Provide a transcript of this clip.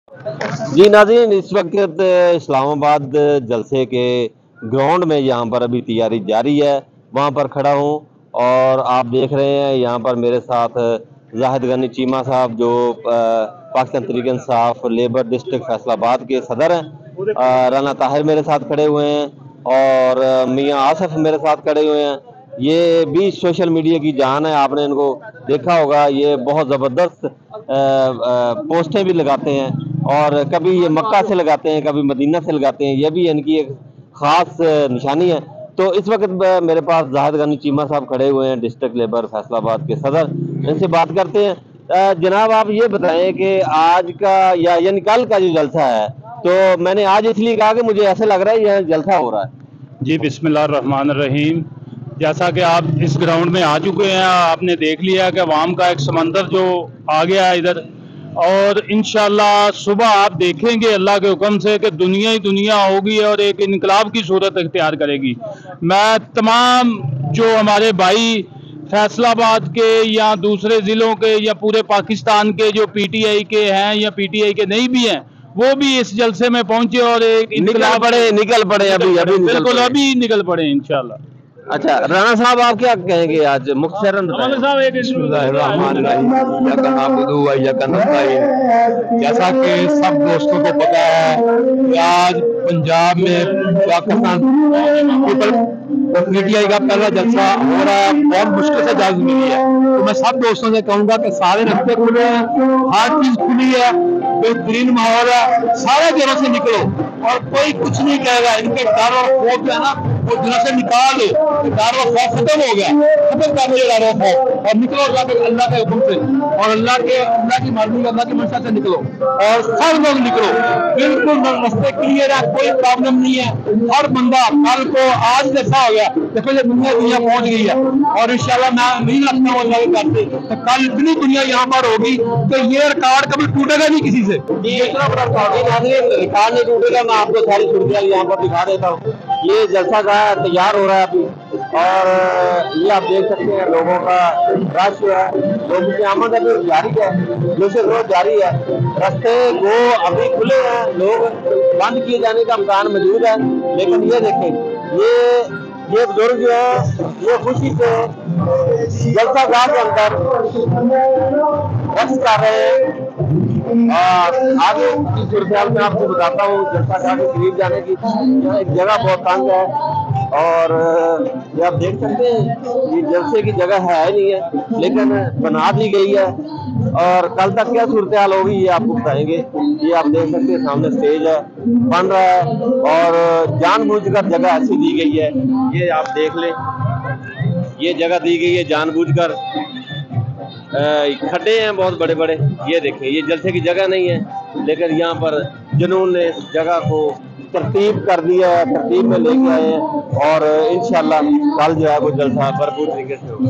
जी नाज़रीन, इस वक्त इस्लामाबाद जलसे के ग्राउंड में यहाँ पर अभी तैयारी जारी है, वहाँ पर खड़ा हूँ और आप देख रहे हैं यहाँ पर मेरे साथ जाहिद गनी चीमा साहब जो पाकिस्तान तहरीक इंसाफ लेबर डिस्ट्रिक्ट फैसलाबाद के सदर हैं, राना ताहिर मेरे साथ खड़े हुए हैं और मियाँ आसिफ मेरे साथ खड़े हुए हैं। ये भी सोशल मीडिया की जान है, आपने इनको देखा होगा, ये बहुत ज़बरदस्त पोस्टें भी लगाते हैं और कभी ये मक्का से लगाते हैं, कभी मदीना से लगाते हैं, ये भी इनकी एक ख़ास निशानी है। तो इस वक्त मेरे पास जाहिद गनी चीमा साहब खड़े हुए हैं, डिस्ट्रिक्ट लेबर फैसलाबाद के सदर, इनसे बात करते हैं। जनाब आप ये बताएं कि आज का या यानी कल का जो जलसा है, तो मैंने आज इसलिए कहा कि मुझे ऐसे लग रहा है यह जलसा हो रहा है। जी बिस्मिल्लाहिर्रहमानिर्रहीम। जैसा कि आप इस ग्राउंड में आ चुके हैं, आपने देख लिया कि अवाम का एक समंदर जो आ गया है इधर, और इंशाल्लाह सुबह आप देखेंगे अल्लाह के हुक्म से कि दुनिया ही दुनिया होगी और एक इनकलाब की सूरत इख्तियार करेगी। मैं तमाम जो हमारे भाई फैसलाबाद के या दूसरे ज़िलों के या पूरे पाकिस्तान के जो पीटीआई के हैं या पीटीआई के नहीं भी हैं, वो भी इस जलसे में पहुंचे और एक निकल पड़े अभी निकल पड़े इंशाल्लाह। अच्छा राणा साहब, आप क्या कहेंगे आज मुख्तसरन बताएं। जैसा कि सब दोस्तों को पता है कि आज पंजाब में पाकिस्तान पीटीआई का पहला जलसा हो रहा है, बहुत मुश्किल से इजाजत मिली है। तो मैं सब दोस्तों से कहूंगा कि सारे रास्ते खुले हैं, हर चीज खुली है, बेहतरीन माहौल है, सारे घरों से निकलो और कोई कुछ नहीं कहेगा। इनके डर और खौफ जो है ना वो दिलों से निकाल दो, डर और खौफ खत्म हो गया, खत्म कर दिया डर और खौफ और निकलो अल्लाह के हुक्म से और अल्लाह की मर्जी अल्लाह की मंशा से निकलो और सब लोग निकलो। बिल्कुल रास्ते क्लियर है, कोई प्रॉब्लम नहीं है। हर बंदा कल को आज जैसा हो गया, देखो ये दुनिया पहुंच गई है और इंशाल्लाह मैं नहीं रखता हूँ अल्लाह के करते तो कल इतनी दुनिया यहाँ पर होगी तो ये रिकॉर्ड कभी टूटेगा नहीं किसी से। इतना बड़ा रिकॉर्ड नहीं टूटेगा। मैं आपको सारी सूरत यहाँ पर दिखा देता हूँ। ये जलसा का तैयार हो रहा है अभी और ये आप देख सकते हैं लोगों का रश है, लोगों की आमद अभी जारी है, जैसे रोज जारी है। रास्ते वो अभी खुले हैं, लोग बंद किए जाने का इम्कान मौजूद है, लेकिन ये देखें ये बुजुर्ग जो है ये खुशी से जलसा गाह के अंदर रक्स कर रहे हैं। आगे की सूरत में आपको बताता हूँ। जलसा गाह के करीब जाने की एक जगह बहुत तंग है और ये आप देख सकते हैं ये जलसे की जगह है नहीं है, लेकिन बना दी गई है और कल तक क्या सूरत हाल होगी ये आपको बताएंगे। ये आप देख सकते हैं सामने स्टेज है, बन रहा है और जानबूझकर जगह ऐसी दी गई है। ये आप देख लें, ये जगह दी गई है जानबूझकर, खड्डे हैं बहुत बड़े बड़े। ये देखें ये जलसे की जगह नहीं है, लेकिन यहाँ पर जुनून ने इस जगह को तरतीब कर दिया है, तरतीब में लेके आए हैं और इंशाल्लाह कल जो है वो जलसा भरपूर तरीके से होगा।